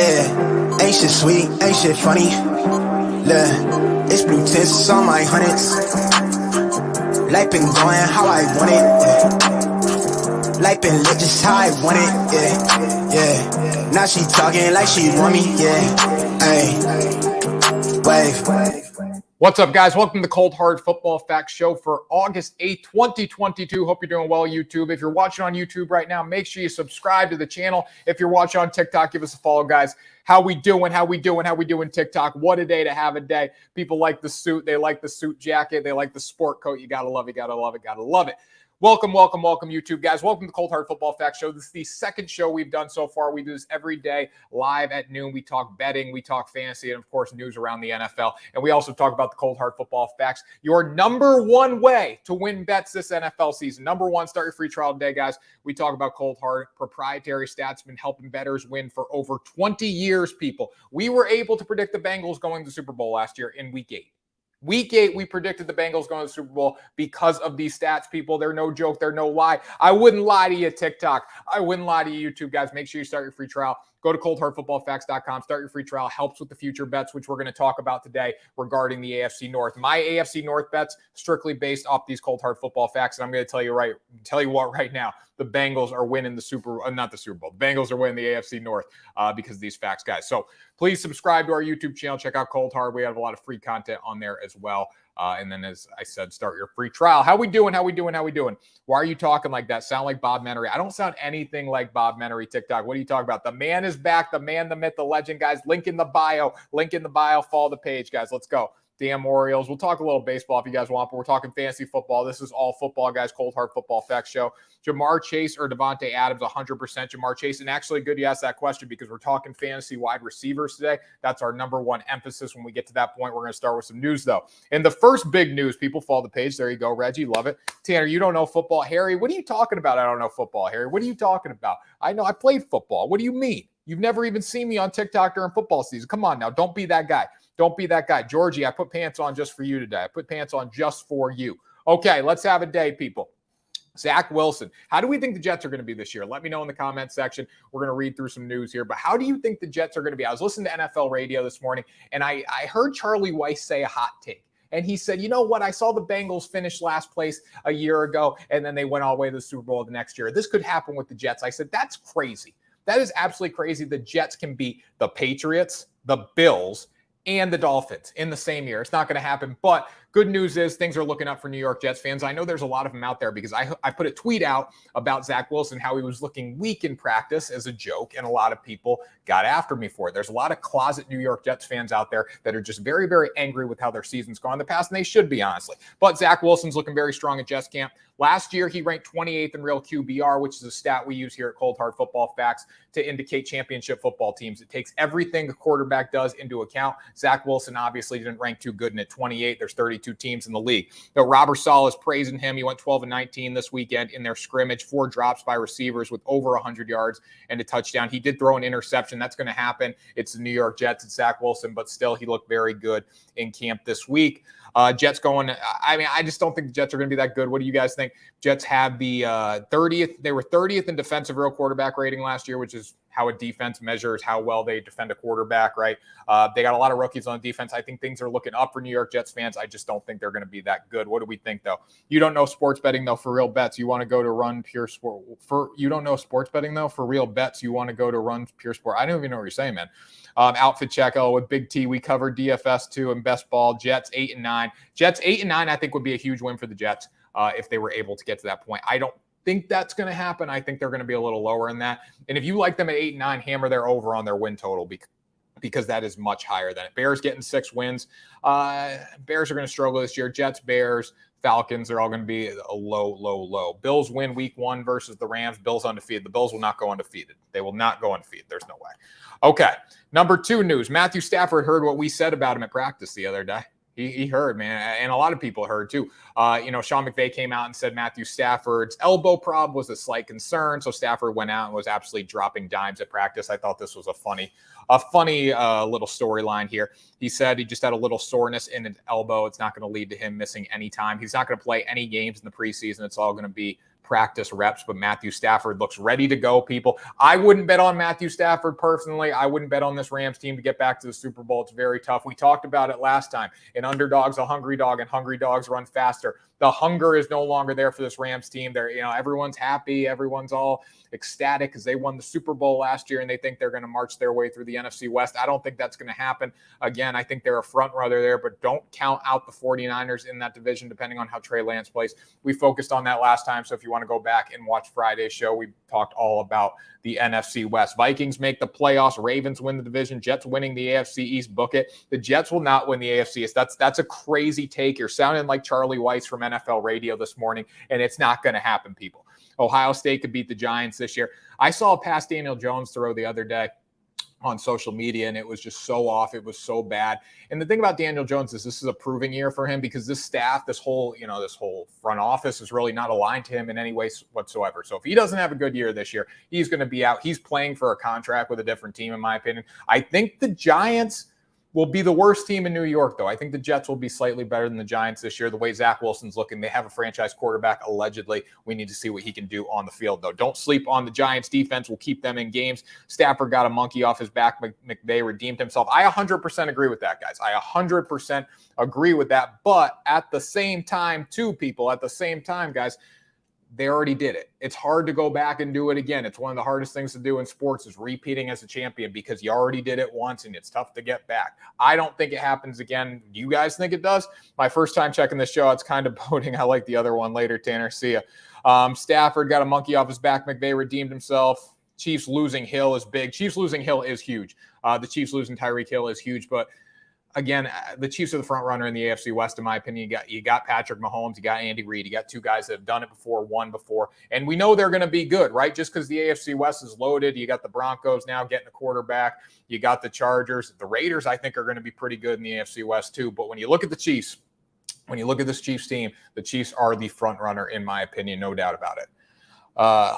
Yeah, ain't shit sweet, ain't shit funny. Look, it's blue tints on my hundreds. Life been going how I want it. Life been lit just how I want it. Yeah. Now she talking like she want me. Yeah, hey, wave. What's up, guys? Welcome to the Cold Hard Football Facts Show for August 8th, 2022. Hope you're doing well, YouTube. If you're watching on YouTube right now, make sure you subscribe to the channel. If you're watching on TikTok, give us a follow, guys. How we doing TikTok? What a day to have a day. People like the suit. They like the suit jacket. They like the sport coat. You got to love it, got to love it, got to love it. Welcome, YouTube, guys. Welcome to the Cold Hard Football Facts Show. This is the second show we've done so far. We do this every day live at noon. We talk betting, we talk fantasy, and, of course, news around the NFL. And we also talk about the Cold Hard Football Facts, your number one way to win bets this NFL season. Number one, start your free trial today, guys. We talk about Cold Hard, proprietary stats, been helping bettors win for over 20 years, people. We were able to predict the Bengals going to the Super Bowl last year in Week 8. Week 8, we predicted the Bengals going to the Super Bowl because of these stats, people. They're no joke. They're no lie. I wouldn't lie to you, TikTok. I wouldn't lie to you, YouTube, guys. Make sure you start your free trial. Go to coldhardfootballfacts.com. Start your free trial. Helps with the future bets, which we're going to talk about today regarding the AFC North. My AFC North bets strictly based off these Cold Hard Football Facts, and I'm going to tell you what right now. The Bengals are winning the not the Super Bowl. The Bengals are winning the AFC North because of these facts, guys. So please subscribe to our YouTube channel. Check out Cold Hard. We have a lot of free content on there as well. And then, as I said, start your free trial. How we doing? Why are you talking like that? Sound like Bob Menery. I don't sound anything like Bob Menery, TikTok. What are you talking about? The man is back. The man, the myth, the legend, guys. Link in the bio. Follow the page, guys. Let's go. Damn Orioles. We'll talk a little baseball if you guys want, but we're talking fantasy football. This is all football, guys. Cold Hard Football Facts Show. Jamar Chase or Devontae Adams, 100% Jamar Chase. And actually, good you asked that question because we're talking fantasy wide receivers today. That's our number one emphasis when we get to that point. We're going to start with some news, though. And the first big news, people follow the page. There you go, Reggie. Love it. Tanner, you don't know football. Harry, what are you talking about? I don't know football, Harry. What are you talking about? I know I played football. What do you mean? You've never even seen me on TikTok during football season. Come on now. Don't be that guy. Don't be that guy. Georgie, I put pants on just for you today. I put pants on just for you. Okay, let's have a day, people. Zach Wilson. How do we think the Jets are going to be this year? Let me know in the comment section. We're going to read through some news here. But how do you think the Jets are going to be? I was listening to NFL radio this morning, and I heard Charlie Weiss say a hot take. And he said, you know what? I saw the Bengals finish last place a year ago, and then they went all the way to the Super Bowl the next year. This could happen with the Jets. I said, that's crazy. That is absolutely crazy. The Jets can beat the Patriots, the Bills, and the Dolphins in the same year. It's not going to happen, but good news is things are looking up for New York Jets fans. I know there's a lot of them out there because I put a tweet out about Zach Wilson, how he was looking weak in practice as a joke, and a lot of people got after me for it. There's a lot of closet New York Jets fans out there that are just very, very angry with how their season's gone in the past, and they should be, honestly. But Zach Wilson's looking very strong at Jets camp. Last year, he ranked 28th in real QBR, which is a stat we use here at Cold Hard Football Facts to indicate championship football teams. It takes everything a quarterback does into account. Zach Wilson obviously didn't rank too good, and at 28, there's 32 teams in the league. Now, Robert Saleh is praising him. He went 12-19 this weekend in their scrimmage, 4 drops by receivers with over 100 yards and a touchdown. He did throw an interception. That's going to happen. It's the New York Jets. It's Zach Wilson, but still, he looked very good in camp this week. Jets going, I just don't think the Jets are going to be that good. What do you guys think? Jets have the 30th. They were 30th in defensive real quarterback rating last year, which is how a defense measures how well they defend a quarterback, right? They got a lot of rookies on defense. I think things are looking up for New York Jets fans. I just don't think they're going to be that good. What do we think, though? You don't know sports betting, though, for real bets. You want to go to Run Pure Sport. You don't know sports betting, though, for real bets. You want to go to Run Pure Sport. I don't even know what you're saying, man. Outfit check with Big T. We covered DFS too and best ball. Jets 8-9. Jets 8-9. I think would be a huge win for the Jets if they were able to get to that point. I don't think that's going to happen. I think they're going to be a little lower in that. And if you like them at 8-9, hammer their over on their win total because that is much higher than it. Bears getting 6 wins. Bears are going to struggle this year. Jets, Bears, Falcons, they're all going to be a low. Bills win week 1 versus the Rams. Bills undefeated. The Bills will not go undefeated. They will not go undefeated. There's no way. Okay, number 2 news. Matthew Stafford heard what we said about him at practice the other day. He heard, man, and a lot of people heard too. Sean McVay came out and said Matthew Stafford's elbow problem was a slight concern, so Stafford went out and was absolutely dropping dimes at practice. I thought this was a funny little storyline here. He said he just had a little soreness in his elbow. It's not going to lead to him missing any time. He's not going to play any games in the preseason. It's all going to be practice reps, but Matthew Stafford looks ready to go, people. I wouldn't bet on Matthew Stafford personally. I wouldn't bet on this Rams team to get back to the Super Bowl. It's very tough. We talked about it last time. An underdog's a hungry dog, and hungry dogs run faster. The hunger is no longer there for this Rams team. They're, everyone's happy. Everyone's all ecstatic because they won the Super Bowl last year, and they think they're going to march their way through the NFC West. I don't think that's going to happen. Again, I think they're a front runner there, but don't count out the 49ers in that division, depending on how Trey Lance plays. We focused on that last time, so if you want to go back and watch Friday's show, we talked all about the NFC West. Vikings make the playoffs. Ravens win the division. Jets winning the AFC East. Book it. The Jets will not win the AFC East. That's a crazy take. You're sounding like Charlie Weiss from NFL Radio this morning, and it's not going to happen, people. Ohio State could beat the Giants this year. I saw a pass Daniel Jones throw the other day on social media, and it was just so off. It was so bad. And the thing about Daniel Jones is this is a proving year for him because this staff, this whole front office is really not aligned to him in any way whatsoever. So if he doesn't have a good year this year, he's going to be out. He's playing for a contract with a different team, in my opinion. I think the Giants will be the worst team in New York, though. I think the Jets will be slightly better than the Giants this year. The way Zach Wilson's looking, they have a franchise quarterback, allegedly. We need to see what he can do on the field, though. Don't sleep on the Giants' defense. We'll keep them in games. Stafford got a monkey off his back. McVay redeemed himself. I 100% agree with that, guys. I 100% agree with that. But at the same time, guys, they already did it. It's hard to go back and do it again. It's one of the hardest things to do in sports is repeating as a champion because you already did it once and it's tough to get back. I don't think it happens again. Do you guys think it does? My first time checking this show, it's kind of boating. I like the other one later, Tanner. See ya. Stafford got a monkey off his back. McVay redeemed himself. Chiefs losing Hill is big. Chiefs losing Hill is huge. The Chiefs losing Tyreek Hill is huge, but again, the Chiefs are the front runner in the AFC West, in my opinion. You got Patrick Mahomes, you got Andy Reid, you got two guys that have done it before, won before, and we know they're going to be good, right? Just because the AFC West is loaded, you got the Broncos now getting a quarterback, you got the Chargers, the Raiders. I think are going to be pretty good in the AFC West too. But when you look at the Chiefs, when you look at this Chiefs team, the Chiefs are the front runner, in my opinion, no doubt about it.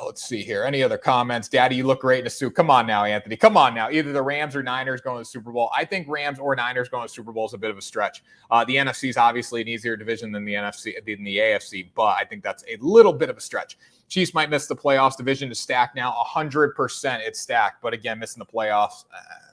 Let's see here. Any other comments? Daddy, you look great in a suit. Come on now, Anthony. Come on now. Either the Rams or Niners going to the Super Bowl. I think Rams or Niners going to the Super Bowl is a bit of a stretch. The NFC is obviously an easier division than the AFC, but I think that's a little bit of a stretch. Chiefs might miss the playoffs. Division is stacked now. 100% it's stacked. But again, missing the playoffs,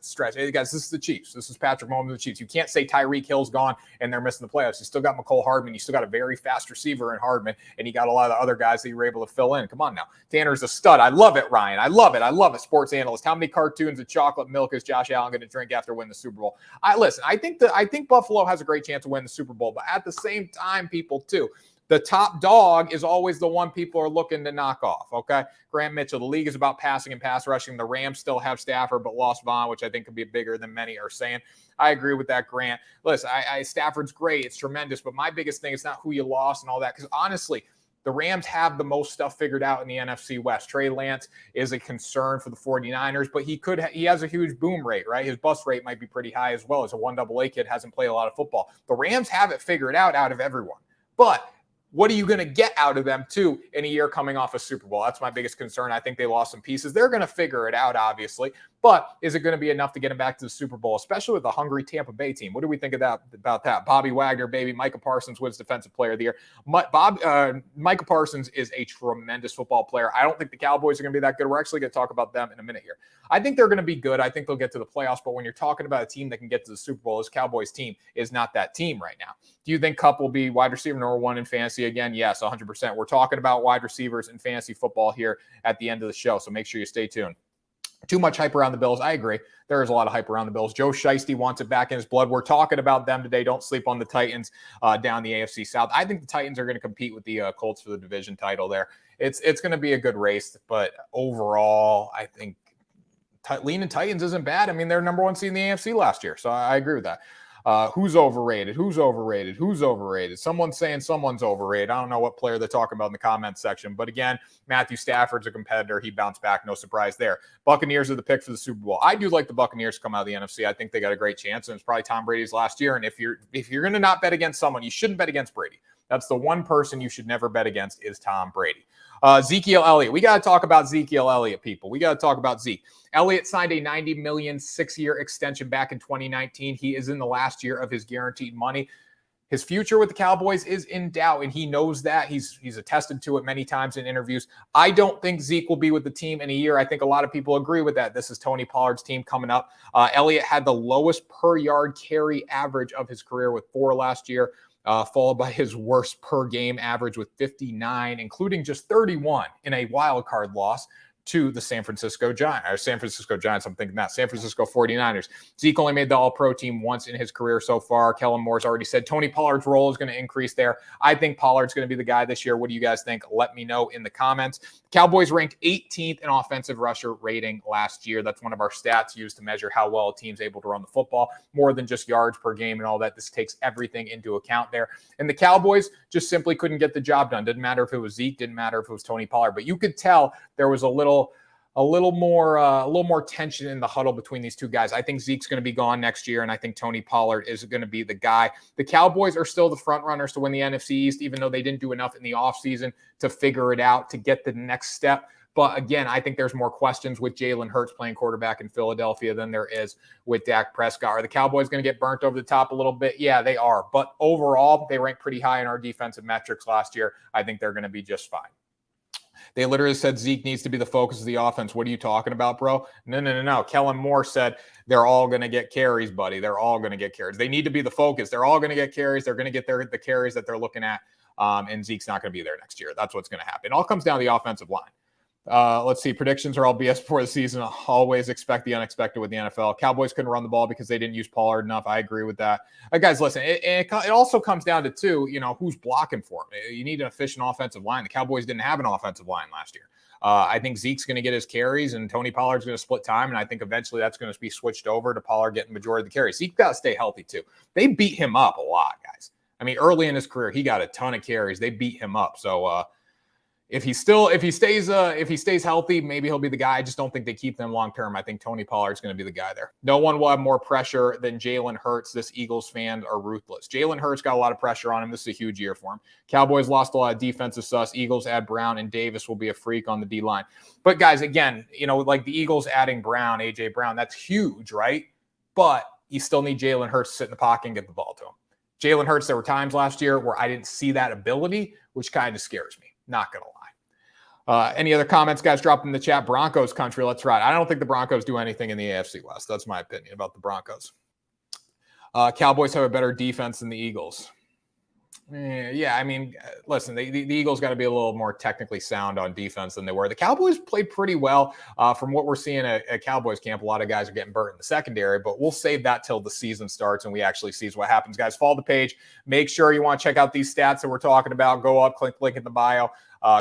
stretch. Hey, guys, this is the Chiefs. This is Patrick Mahomes of the Chiefs. You can't say Tyreek Hill's gone and they're missing the playoffs. You still got McCole Hardman. You still got a very fast receiver in Hardman, and you got a lot of other guys that you were able to fill in. Come on now. Tanner's a stud. I love it, Ryan. I love it. I love it, sports analyst. How many cartoons of chocolate milk is Josh Allen going to drink after winning the Super Bowl? I think Buffalo has a great chance to win the Super Bowl, but at the same time, people too, the top dog is always the one people are looking to knock off, okay? Grant Mitchell, the league is about passing and pass rushing. The Rams still have Stafford, but lost Vaughn, which I think could be bigger than many are saying. I agree with that, Grant. Listen, Stafford's great. It's tremendous, but my biggest thing is not who you lost and all that, because honestly, the Rams have the most stuff figured out in the NFC West. Trey Lance is a concern for the 49ers, but he has a huge boom rate, right? His bust rate might be pretty high as well. As a 1AA kid, hasn't played a lot of football. The Rams have it figured out of everyone. But what are you going to get out of them, too, in a year coming off a Super Bowl? That's my biggest concern. I think they lost some pieces. They're going to figure it out, obviously. But is it going to be enough to get them back to the Super Bowl, especially with the hungry Tampa Bay team? What do we think about that? Bobby Wagner, baby. Micah Parsons wins Defensive Player of the Year. Micah Parsons is a tremendous football player. I don't think the Cowboys are going to be that good. We're actually going to talk about them in a minute here. I think they're going to be good. I think they'll get to the playoffs. But when you're talking about a team that can get to the Super Bowl, this Cowboys team is not that team right now. Do you think Kupp will be wide receiver number one in fantasy again? Yes, 100%. We're talking about wide receivers in fantasy football here at the end of the show, so make sure you stay tuned. Too much hype around the Bills. I agree. There is a lot of hype around the Bills. Joe Shiesty wants it back in his blood. We're talking about them today. Don't sleep on the Titans down the AFC South. I think the Titans are going to compete with the Colts for the division title there. It's going to be a good race, but overall, I think leaning Titans isn't bad. I mean, they're number one seed in the AFC last year, so I agree with that. Who's overrated? Who's overrated? Who's overrated? Someone's saying someone's overrated. I don't know what player they're talking about in the comments section. But again, Matthew Stafford's a competitor. He bounced back. No surprise there. Buccaneers are the pick for the Super Bowl. I do like the Buccaneers to come out of the NFC. I think they got a great chance. And it's probably Tom Brady's last year. And if you're going to not bet against someone, you shouldn't bet against Brady. That's the one person you should never bet against is Tom Brady. Ezekiel Elliott. We got to talk about Ezekiel Elliott, people. We got to talk about Zeke. Elliott signed a $90 million 6-year extension back in 2019. He is in the last year of his guaranteed money. His future with the Cowboys is in doubt, and he knows that. He's attested to it many times in interviews. I don't think Zeke will be with the team in a year. I think a lot of people agree with that. This is Tony Pollard's team coming up. Elliott had the lowest per yard carry average of his career with 4 last year, followed by his worst per game average with 59, including just 31 in a wild card loss to the San Francisco Giants. I'm thinking that. San Francisco 49ers. Zeke only made the All-Pro team once in his career so far. Kellen Moore's already said Tony Pollard's role is going to increase there. I think Pollard's going to be the guy this year. What do you guys think? Let me know in the comments. Cowboys ranked 18th in offensive rusher rating last year. That's one of our stats used to measure how well a team's able to run the football, more than just yards per game and all that. This takes everything into account there. And the Cowboys just simply couldn't get the job done. Didn't matter if it was Zeke, didn't matter if it was Tony Pollard, but you could tell there was a little more tension in the huddle between these two guys. I think Zeke's going to be gone next year, and I think Tony Pollard is going to be the guy. The Cowboys are still the front runners to win the NFC East, even though they didn't do enough in the offseason to figure it out, to get the next step. But again, I think there's more questions with Jalen Hurts playing quarterback in Philadelphia than there is with Dak Prescott. Are the Cowboys going to get burnt over the top a little bit? Yeah, they are. But overall, they ranked pretty high in our defensive metrics last year. I think they're going to be just fine. They literally said Zeke needs to be the focus of the offense. What are you talking about, bro? No. Kellen Moore said they're all going to get carries, buddy. They're all going to get carries. They need to be the focus. They're all going to get carries. They're going to get the carries that they're looking at, and Zeke's not going to be there next year. That's what's going to happen. It all comes down to the offensive line. Let's see. Predictions are all BS before the season. I always expect the unexpected with the NFL. Cowboys couldn't run the ball because they didn't use Pollard enough. I agree with that. Guys, listen, it also comes down to, too, who's blocking for him. You need an efficient offensive line. The Cowboys didn't have an offensive line last year. I think Zeke's going to get his carries, and Tony Pollard's going to split time, and I think eventually that's going to be switched over to Pollard getting the majority of the carries. Zeke's got to stay healthy, too. They beat him up a lot, guys. I mean, early in his career, he got a ton of carries. They beat him up. So, if he stays healthy, maybe he'll be the guy. I just don't think they keep them long term. I think Tony Pollard's going to be the guy there. No one will have more pressure than Jalen Hurts. This Eagles fans are ruthless. Jalen Hurts got a lot of pressure on him. This is a huge year for him. Cowboys lost a lot of defensive sus. Eagles add Brown, and Davis will be a freak on the D-line. But guys, again, like the Eagles adding Brown, A.J. Brown, that's huge, right? But you still need Jalen Hurts to sit in the pocket and get the ball to him. Jalen Hurts, there were times last year where I didn't see that ability, which kind of scares me. Not going to lie. Any other comments, guys? Drop in the chat. Broncos country, let's ride. I don't think the Broncos do anything in the AFC West. That's my opinion about the Broncos. Cowboys have a better defense than the Eagles. Yeah, I mean, listen, the Eagles got to be a little more technically sound on defense than they were. The Cowboys played pretty well. From what we're seeing at Cowboys camp, a lot of guys are getting burnt in the secondary, but we'll save that till the season starts and we actually see what happens. Guys, follow the page. Make sure you want to check out these stats that we're talking about. Go up, click link in the bio.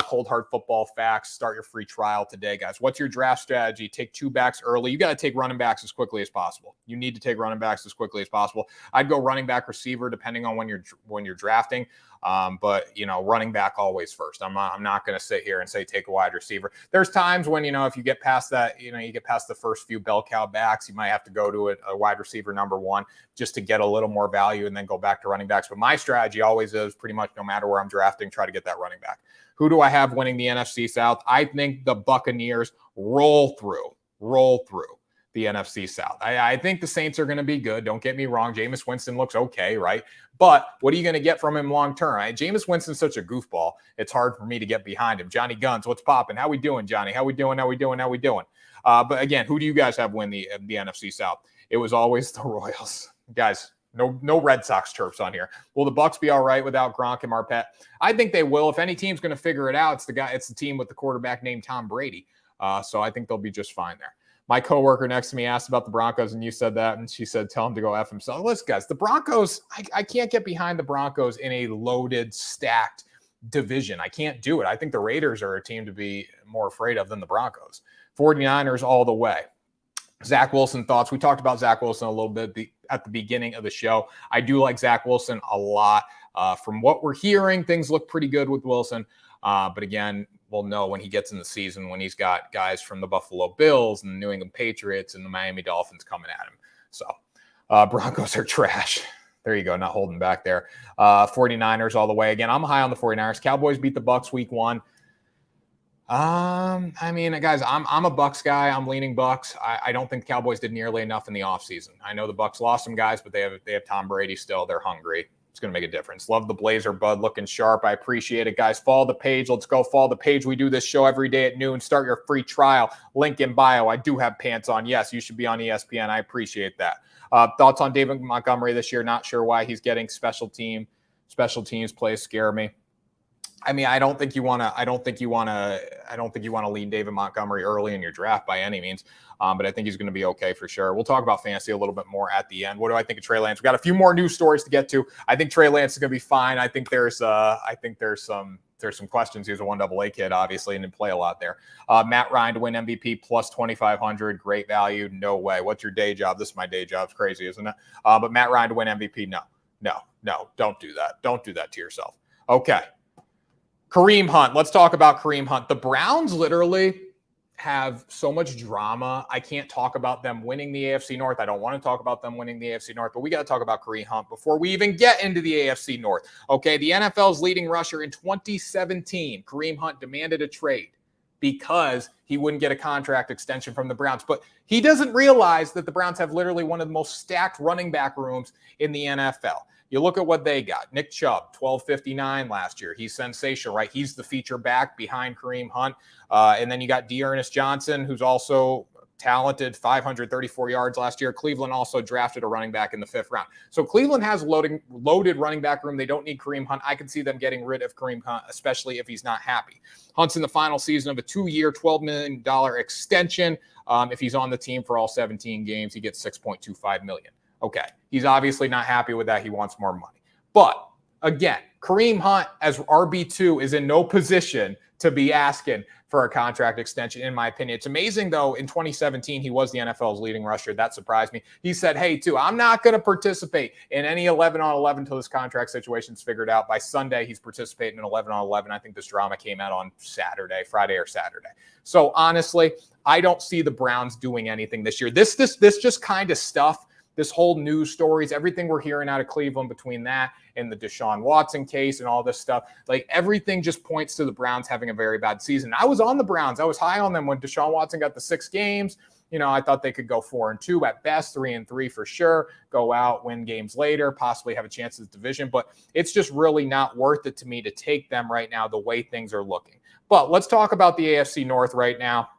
Cold Hard Football Facts. Start your free trial today, guys. What's your draft strategy? Take 2 backs early. You got to take running backs as quickly as possible. You need to take running backs as quickly as possible. I'd go running back, receiver, depending on when you're drafting. But running back always first. I'm not going to sit here and say take a wide receiver. There's times when if you get past that, you get past the first few bell cow backs, you might have to go to a wide receiver number 1 just to get a little more value and then go back to running backs. But my strategy always is pretty much no matter where I'm drafting, try to get that running back. Who do I have winning the NFC South? I think the Buccaneers roll through the NFC South. I think the Saints are going to be good. Don't get me wrong. Jameis Winston looks okay, right? But what are you going to get from him long term? Jameis Winston's such a goofball. It's hard for me to get behind him. Johnny Guns, what's popping? How we doing, Johnny? How we doing? But again, who do you guys have win the NFC South? It was always the Royals. Guys, no Red Sox chirps on here. Will the Bucs be all right without Gronk and Marpet? I think they will. If any team's going to figure it out, it's the team with the quarterback named Tom Brady. So I think they'll be just fine there. My coworker next to me asked about the Broncos, and you said that, and she said, tell him to go F himself. Listen, guys, the Broncos, I can't get behind the Broncos in a loaded, stacked division. I can't do it. I think the Raiders are a team to be more afraid of than the Broncos. 49ers all the way. Zach Wilson thoughts. We talked about Zach Wilson a little bit at the beginning of the show. I do like Zach Wilson a lot. From what we're hearing, things look pretty good with Wilson. But again, we'll know when he gets in the season, when he's got guys from the Buffalo Bills and the New England Patriots and the Miami Dolphins coming at him. So Broncos are trash. There you go. Not holding back there. 49ers all the way. Again, I'm high on the 49ers. Cowboys beat the Bucs week 1. I mean, guys, I'm a Bucs guy. I'm leaning Bucs. I don't think the Cowboys did nearly enough in the offseason. I know the Bucs lost some guys, but they have Tom Brady still. They're hungry. It's going to make a difference. Love the blazer, bud. Looking sharp. I appreciate it, guys. Follow the page. Let's go follow the page. We do this show every day at noon. Start your free trial. Link in bio. I do have pants on. Yes, you should be on ESPN. I appreciate that. Thoughts on David Montgomery this year? Not sure why he's getting special teams plays scare me. I mean, I don't think you want to lean David Montgomery early in your draft by any means. But I think he's going to be okay for sure. We'll talk about fantasy a little bit more at the end. What do I think of Trey Lance? We got a few more news stories to get to. I think Trey Lance is going to be fine. I think there's some questions. He was a 1AA kid, obviously, and didn't play a lot there. Matt Ryan to win MVP plus 2,500, great value. No way. What's your day job? This is my day job. It's crazy, isn't it? But Matt Ryan to win MVP, no, don't do that. Don't do that to yourself. Okay. Kareem Hunt. Let's talk about Kareem Hunt. The Browns literally have so much drama. I can't talk about them winning the AFC North. I don't want to talk about them winning the AFC North, but we got to talk about Kareem Hunt before we even get into the AFC North. Okay, the NFL's leading rusher in 2017, Kareem Hunt, demanded a trade because he wouldn't get a contract extension from the Browns. But he doesn't realize that the Browns have literally one of the most stacked running back rooms in the NFL. You look at what they got. Nick Chubb, 1259 last year. He's sensational, right? He's the feature back behind Kareem Hunt. And then you got D'Ernest Johnson, who's also talented, 534 yards last year. Cleveland also drafted a running back in the 5th round. So Cleveland has loaded running back room. They don't need Kareem Hunt. I can see them getting rid of Kareem Hunt, especially if he's not happy. Hunt's in the final season of a 2-year, $12 million extension. If he's on the team for all 17 games, he gets $6.25 million. Okay, he's obviously not happy with that. He wants more money. But again, Kareem Hunt as RB2 is in no position to be asking for a contract extension, in my opinion. It's amazing, though, in 2017, he was the NFL's leading rusher. That surprised me. He said, hey, too, I'm not going to participate in any 11-on-11 until this contract situation's figured out. By Sunday, he's participating in 11-on-11. I think this drama came out on Friday or Saturday. So honestly, I don't see the Browns doing anything this year. This just kind of stuff, this whole news stories, everything we're hearing out of Cleveland between that and the Deshaun Watson case and all this stuff, like everything just points to the Browns having a very bad season. I was on the Browns. I was high on them when Deshaun Watson got the 6 games. You know, I thought they could go 4-2 at best, 3-3 for sure, go out, win games later, possibly have a chance at the division. But it's just really not worth it to me to take them right now the way things are looking. But let's talk about the AFC North right now.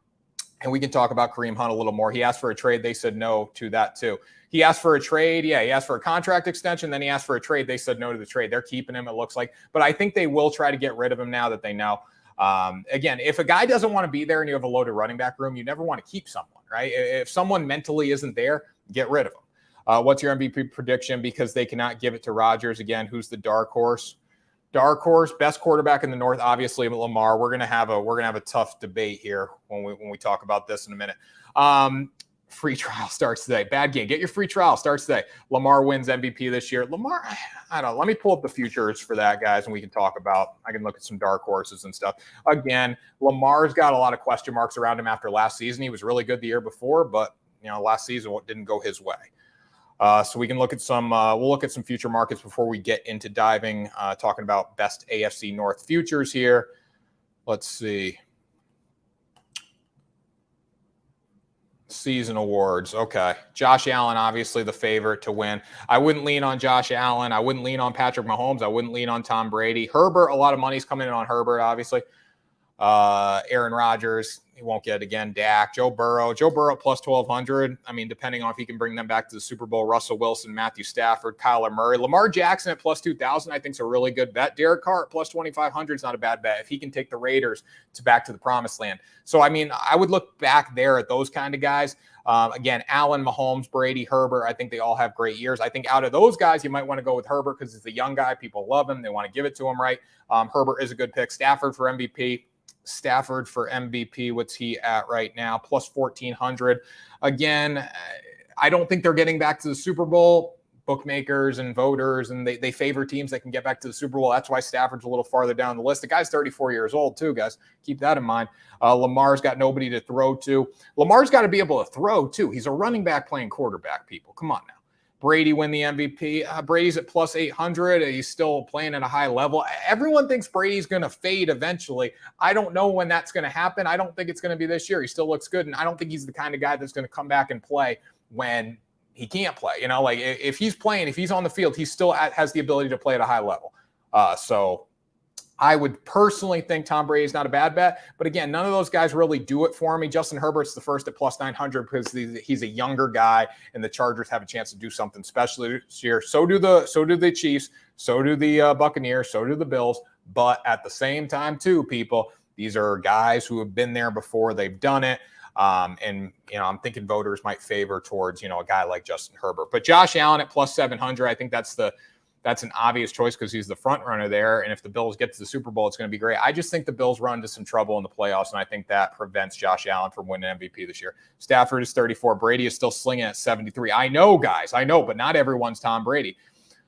And we can talk about Kareem Hunt a little more. He asked for a trade. They said no to that too. He asked for a trade. Yeah, he asked for a contract extension. Then he asked for a trade. They said no to the trade. They're keeping him, it looks like. But I think they will try to get rid of him now that they know. Again, if a guy doesn't want to be there and you have a loaded running back room, you never want to keep someone, right? If someone mentally isn't there, get rid of him. What's your MVP prediction? Because they cannot give it to Rodgers. Again, who's the dark horse? Dark horse, best quarterback in the North, obviously Lamar. We're gonna have a tough debate here when we talk about this in a minute. Free trial starts today. Bad game. Get your free trial. Starts today. Lamar wins MVP this year. Lamar, I don't know. Let me pull up the futures for that, guys, and we can talk about. I can look at some dark horses and stuff. Again, Lamar's got a lot of question marks around him after last season. He was really good the year before, but last season didn't go his way. So we can look at some. We'll look at some future markets before we get into talking about best AFC North futures here. Let's see. Season awards. Okay. Josh Allen, obviously the favorite to win. I wouldn't lean on Josh Allen. I wouldn't lean on Patrick Mahomes. I wouldn't lean on Tom Brady. Herbert, a lot of money's coming in on Herbert, obviously. Aaron Rodgers, he won't get it again. Dak, Joe Burrow plus 1,200. I mean, depending on if he can bring them back to the Super Bowl. Russell Wilson, Matthew Stafford, Kyler Murray. Lamar Jackson at plus 2,000, I think is a really good bet. Derek Carr at plus 2,500 is not a bad bet if he can take the Raiders back to the promised land. So, I mean, I would look back there at those kind of guys. Again, Allen, Mahomes, Brady, Herbert, I think they all have great years. I think out of those guys, you might want to go with Herbert because he's a young guy. People love him. They want to give it to him, right? Herbert is a good pick. Stafford for MVP, what's he at right now? Plus 1,400. Again, I don't think they're getting back to the Super Bowl. Bookmakers and voters, and they favor teams that can get back to the Super Bowl. That's why Stafford's a little farther down the list. The guy's 34 years old too, guys. Keep that in mind. Lamar's got nobody to throw to. Lamar's got to be able to throw too. He's a running back playing quarterback, people. Come on now. Brady win the MVP. Brady's at plus 800. He's still playing at a high level. Everyone thinks Brady's going to fade eventually. I don't know when that's going to happen. I don't think it's going to be this year. He still looks good, and I don't think he's the kind of guy that's going to come back and play when he can't play. You know, like if he's playing, if he's on the field, he still has the ability to play at a high level. So I would personally think Tom Brady is not a bad bet. But again, none of those guys really do it for me. Justin Herbert's the first at plus 900 because he's a younger guy, and the Chargers have a chance to do something special this year. So do the Chiefs. So do the Buccaneers. So do the Bills. But at the same time, too, people, these are guys who have been there before. They've done it. And, you know, I'm thinking voters might favor towards, you know, a guy like Justin Herbert. But Josh Allen at plus 700, I think that's an obvious choice because he's the front runner there. And if the Bills get to the Super Bowl, it's going to be great. I just think the Bills run into some trouble in the playoffs, and I think that prevents Josh Allen from winning MVP this year. Stafford is 34. Brady is still slinging at 73. I know, guys. I know, but not everyone's Tom Brady.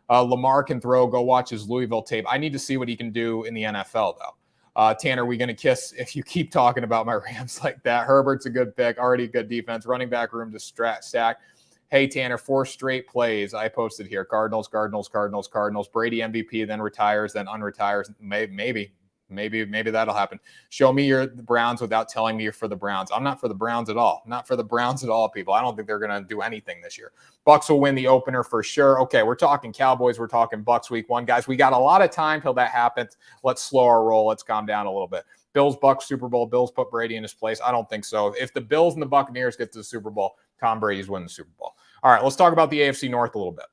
Lamar can throw. Go watch his Louisville tape. I need to see what he can do in the NFL, though. Tanner, we going to kiss if you keep talking about my Rams like that. Herbert's a good pick. Already a good defense. Running back room to stack. Hey, Tanner, 4 straight plays I posted here. Cardinals. Brady MVP, then retires, then unretires. Maybe that'll happen. Show me the Browns without telling me you're for the Browns. I'm not for the Browns at all. Not for the Browns at all, people. I don't think they're going to do anything this year. Bucks will win the opener for sure. Okay, we're talking Cowboys. We're talking Bucks week 1. Guys, we got a lot of time till that happens. Let's slow our roll. Let's calm down a little bit. Bills, Bucks, Super Bowl. Bills put Brady in his place. I don't think so. If the Bills and the Buccaneers get to the Super Bowl, Tom Brady's winning the Super Bowl. All right, let's talk about the AFC North a little bit.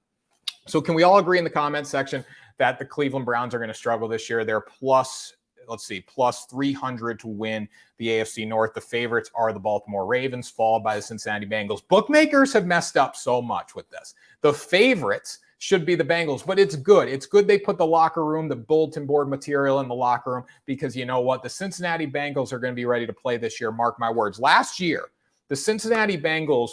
So can we all agree in the comments section that the Cleveland Browns are going to struggle this year? They're plus 300 to win the AFC North. The favorites are the Baltimore Ravens, followed by the Cincinnati Bengals. Bookmakers have messed up so much with this. The favorites should be the Bengals, but it's good. It's good they put the locker room, the bulletin board material in the locker room, because you know what? The Cincinnati Bengals are going to be ready to play this year. Mark my words. Last year, the Cincinnati Bengals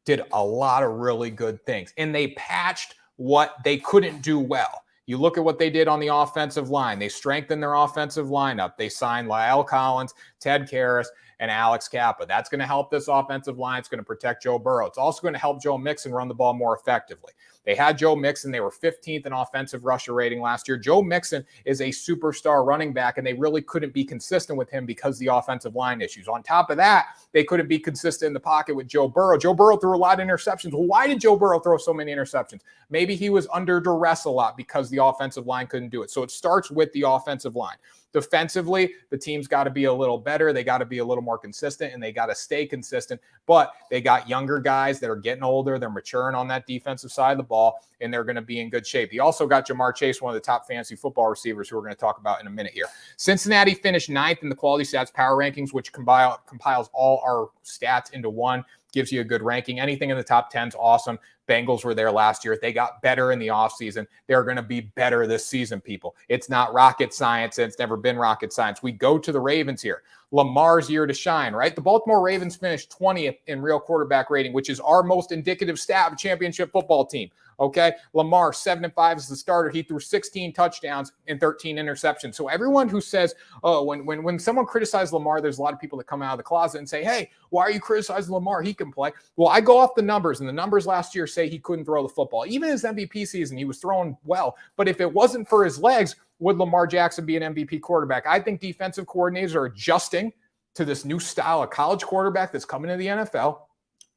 did a lot of really good things, and they patched what they couldn't do well. You look at what they did on the offensive line. They strengthened their offensive lineup. They signed La'el Collins, Ted Karras, and Alex Kappa. That's going to help this offensive line. It's going to protect Joe Burrow. It's also going to help Joe Mixon run the ball more effectively. They had Joe Mixon. They were 15th in offensive rusher rating last year. Joe Mixon is a superstar running back, and they really couldn't be consistent with him because of the offensive line issues. On top of that, they couldn't be consistent in the pocket with Joe Burrow. Joe Burrow threw a lot of interceptions. Well, why did Joe Burrow throw so many interceptions? Maybe he was under duress a lot because the offensive line couldn't do it. So it starts with the offensive line. Defensively, the team's got to be a little better. They got to be a little more consistent, and they got to stay consistent. But they got younger guys that are getting older. They're maturing on that defensive side of the ball, and they're going to be in good shape. He also got Jamar Chase, one of the top fantasy football receivers, who we're going to talk about in a minute here. Cincinnati finished 9th in the Quality Stats Power Rankings, which compiles all our stats into one, gives you a good ranking. Anything in the top 10 is awesome. Bengals were there last year. They got better in the offseason. They're going to be better this season, people. It's not rocket science, and it's never been rocket science. We go to the Ravens here. Lamar's year to shine, right? The Baltimore Ravens finished 20th in real quarterback rating, which is our most indicative stat of a championship football team. Okay, Lamar 7-5 as the starter. He threw 16 touchdowns and 13 interceptions. So everyone who says, oh, when someone criticizes Lamar, there's a lot of people that come out of the closet and say, hey, why are you criticizing Lamar? He can play. Well, I go off the numbers, and the numbers last year say he couldn't throw the football. Even his MVP season, he was throwing well. But if it wasn't for his legs, would Lamar Jackson be an MVP quarterback? I think defensive coordinators are adjusting to this new style of college quarterback that's coming to the NFL.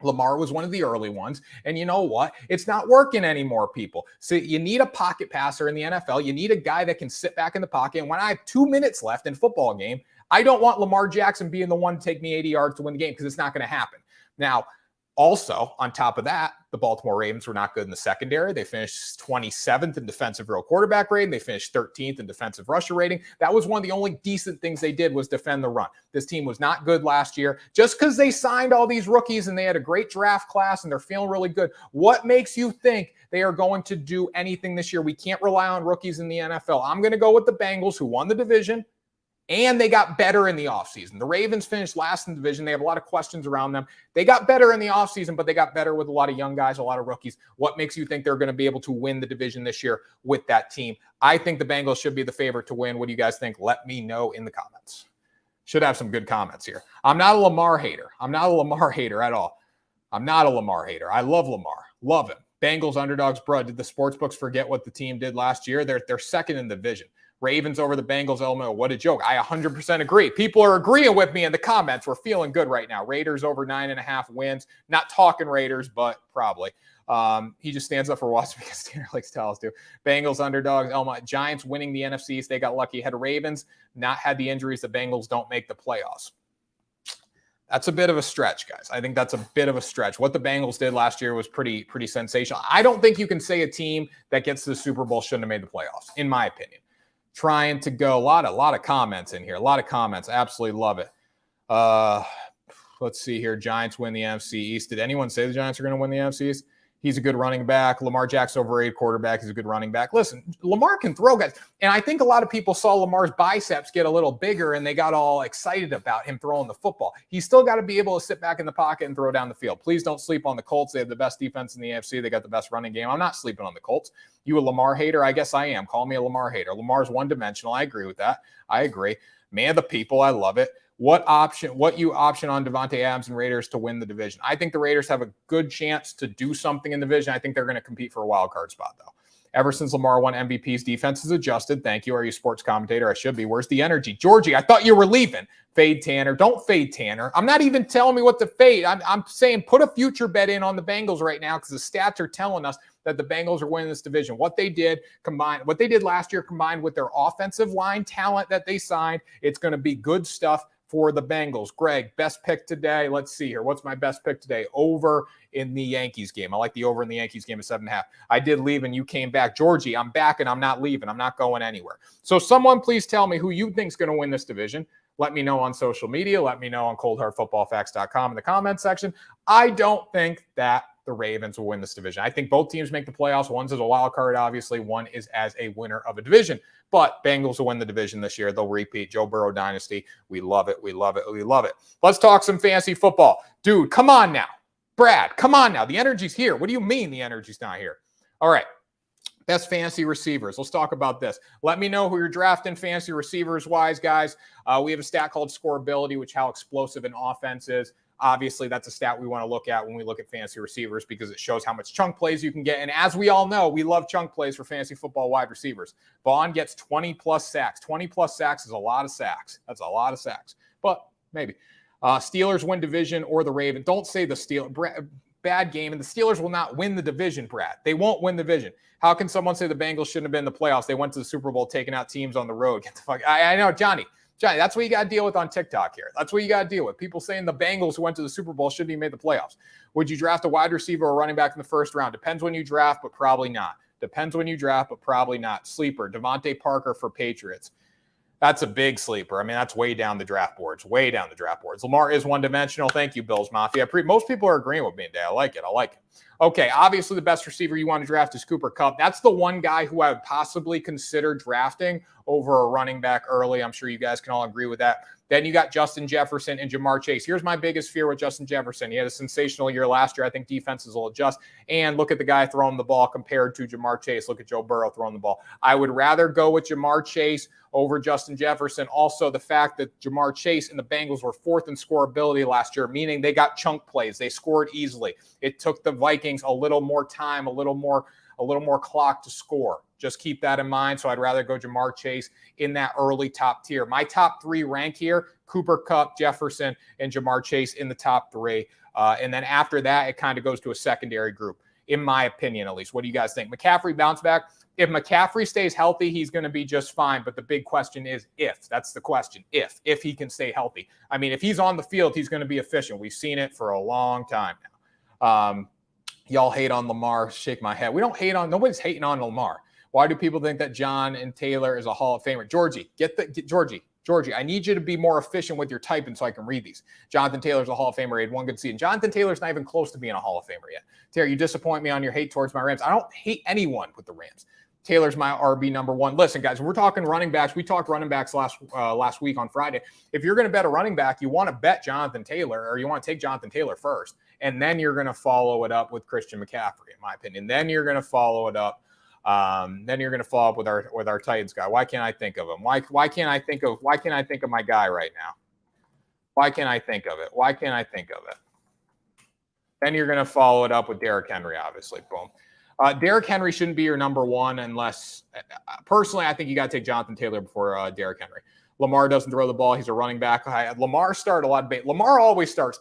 Lamar was one of the early ones. And you know what? It's not working anymore, people. So you need a pocket passer in the NFL. You need a guy that can sit back in the pocket. And when I have 2 minutes left in football game, I don't want Lamar Jackson being the one to take me 80 yards to win the game, because it's not going to happen. Now, also, on top of that, the Baltimore Ravens were not good in the secondary. They finished 27th in defensive real quarterback rating. They finished 13th in defensive rusher rating. That was one of the only decent things they did, was defend the run. This team was not good last year. Just because they signed all these rookies and they had a great draft class and they're feeling really good, what makes you think they are going to do anything this year? We can't rely on rookies in the NFL. I'm going to go with the Bengals, who won the division, and they got better in the offseason. The Ravens finished last in the division. They have a lot of questions around them. They got better in the offseason, but they got better with a lot of young guys, a lot of rookies. What makes you think they're going to be able to win the division this year with that team? I think the Bengals should be the favorite to win. What do you guys think? Let me know in the comments. Should have some good comments here. I'm not a Lamar hater. I'm not a Lamar hater at all. I'm not a Lamar hater. I love Lamar. Love him. Bengals underdogs, bro. Did the sportsbooks forget what the team did last year? They're second in the division. Ravens over the Bengals. Elmo, what a joke. I 100% agree. People are agreeing with me in the comments. We're feeling good right now. Raiders over 9.5 wins. Not talking Raiders, but probably. He just stands up for Watson because Tanner likes to tell us to. Bengals underdogs. Elmo, Giants winning the NFC. They got lucky. Had Ravens not had the injuries. The Bengals don't make the playoffs. That's a bit of a stretch, guys. I think that's a bit of a stretch. What the Bengals did last year was pretty sensational. I don't think you can say a team that gets to the Super Bowl shouldn't have made the playoffs, in my opinion. Trying to go, a lot of comments in here. A lot of comments. Absolutely love it. Let's see here. Giants win the NFC East. Did anyone say the Giants are going to win the NFC East? He's a good running back. Lamar Jackson overrated quarterback. He's a good running back. Listen, Lamar can throw, guys. And I think a lot of people saw Lamar's biceps get a little bigger and they got all excited about him throwing the football. He's still got to be able to sit back in the pocket and throw down the field. Please don't sleep on the Colts. They have the best defense in the AFC. They got the best running game. I'm not sleeping on the Colts. You a Lamar hater? I guess I am. Call me a Lamar hater. Lamar's one-dimensional. I agree with that. I agree. Man of the people. I love it. What you option on Devontae Adams and Raiders to win the division? I think the Raiders have a good chance to do something in the division. I think they're going to compete for a wild card spot, though. Ever since Lamar won MVP's defense is adjusted. Thank you. Are you a sports commentator? I should be. Where's the energy? Georgie, I thought you were leaving. Fade Tanner. Don't fade Tanner. I'm not even telling me what to fade. I'm saying put a future bet in on the Bengals right now because the stats are telling us that the Bengals are winning this division. What they did last year combined with their offensive line talent that they signed, it's going to be good stuff for the Bengals. Greg, best pick today. Let's see here. What's my best pick today? Over in the Yankees game. I like the over in the Yankees game at 7.5. I did leave and you came back. Georgie, I'm back and I'm not leaving. I'm not going anywhere. So someone please tell me who you think is going to win this division. Let me know on social media. Let me know on coldhardfootballfacts.com in the comments section. I don't think that the Ravens will win this division. I think both teams make the playoffs. One's as a wild card, obviously. One is as a winner of a division. But Bengals will win the division this year. They'll repeat. Joe Burrow dynasty. We love it. We love it. We love it. Let's talk some fantasy football. Dude, come on now. Brad, come on now. The energy's here. What do you mean the energy's not here? All right. Best fantasy receivers. Let's talk about this. Let me know who you're drafting fantasy receivers-wise, guys. We have a stat called scoreability, which how explosive an offense is. Obviously, that's a stat we want to look at when we look at fantasy receivers because it shows how much chunk plays you can get. And as we all know, we love chunk plays for fantasy football wide receivers. Vaughn gets 20-plus sacks. 20-plus sacks is a lot of sacks. That's a lot of sacks. But maybe. Steelers win division or the Ravens. Don't say the Steelers. Bad game, and the Steelers will not win the division, Brad. They won't win the division. How can someone say the Bengals shouldn't have been in the playoffs? They went to the Super Bowl taking out teams on the road. Get the fuck. I know, Johnny, that's what you got to deal with on TikTok here. That's what you got to deal with. People saying the Bengals who went to the Super Bowl shouldn't have made the playoffs. Would you draft a wide receiver or running back in the first round? Depends when you draft, but probably not. Depends when you draft, but probably not. Sleeper, Devontae Parker for Patriots. That's a big sleeper. I mean, that's way down the draft boards. Way down the draft boards. Lamar is one-dimensional. Thank you, Bills Mafia. Most people are agreeing with me today. I like it. I like it. Okay, obviously the best receiver you want to draft is Cooper Kupp. That's the one guy who I would possibly consider drafting over a running back early. I'm sure you guys can all agree with that. Then you got Justin Jefferson and Jamar Chase. Here's my biggest fear with Justin Jefferson. He had a sensational year last year. I think defenses will adjust. And look at the guy throwing the ball compared to Jamar Chase. Look at Joe Burrow throwing the ball. I would rather go with Jamar Chase over Justin Jefferson. Also, the fact that Jamar Chase and the Bengals were fourth in scoreability last year, meaning they got chunk plays. They scored easily. It took the Vikings a little more time, a little more clock to score. Just keep that in mind. So I'd rather go Jamar Chase in that early top tier. My top three rank here, Cooper Kupp, Jefferson, and Jamar Chase in the top three. And then after that, it kind of goes to a secondary group, in my opinion, at least. What do you guys think? McCaffrey bounce back? If McCaffrey stays healthy, he's going to be just fine. But the big question is if. That's the question. If he can stay healthy. I mean, if he's on the field, he's going to be efficient. We've seen it for a long time now. Y'all hate on Lamar. Shake my head. We don't hate on. Nobody's hating on Lamar. Why do people think that Jonathan Taylor is a Hall of Famer? Georgie, Georgie, I need you to be more efficient with your typing so I can read these. Jonathan Taylor's a Hall of Famer. He had one good season. Jonathan Taylor's not even close to being a Hall of Famer yet. Terry, you disappoint me on your hate towards my Rams. I don't hate anyone with the Rams. Taylor's my RB number one. Listen, guys, we're talking running backs. We talked running backs last week on Friday. If you're going to bet a running back, you want to bet Jonathan Taylor, or you want to take Jonathan Taylor first, and then you're going to follow it up with Christian McCaffrey, in my opinion. Then you're going to follow it up. With our Titans guy. Why can't I think of him? Why can't I think of my guy right now? Why can't I think of it? Then you're going to follow it up with Derrick Henry, obviously. Boom. Derrick Henry shouldn't be your number one unless, personally, I think you got to take Jonathan Taylor before Derrick Henry. Lamar doesn't throw the ball. He's a running back. Lamar started a lot of debates. Lamar always starts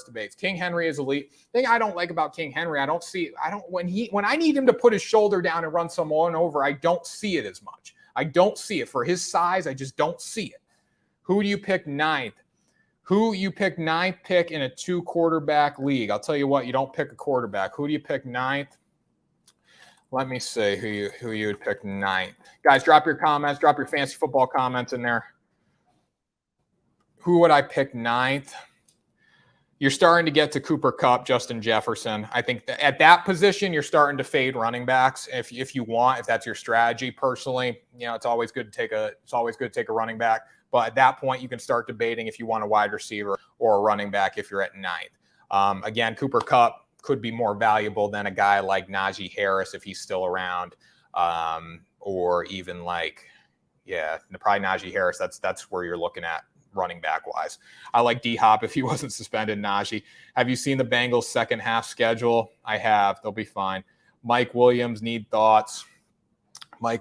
debates. King Henry is elite. The thing I don't like about King Henry, when I need him to put his shoulder down and run someone over, I don't see it as much. I don't see it. For his size, I just don't see it. Who do you pick ninth? Ninth pick in a 2-quarterback league? I'll tell you what, you don't pick a quarterback. Who do you pick ninth? Let me see who you would pick ninth. Guys, drop your comments. Drop your fantasy football comments in there. Who would I pick ninth? You're starting to get to Cooper Kupp, Justin Jefferson. I think at that position, you're starting to fade running backs if you want, if that's your strategy. Personally, it's always good to take a running back. But at that point, you can start debating if you want a wide receiver or a running back if you're at ninth. Again, Cooper Kupp could be more valuable than a guy like Najee Harris if he's still around, or even probably Najee Harris. That's where you're looking at running back wise. I like D-Hop if he wasn't suspended. Najee. Have you seen the Bengals second half schedule? I have. They'll be fine. Mike Williams, need thoughts. Let me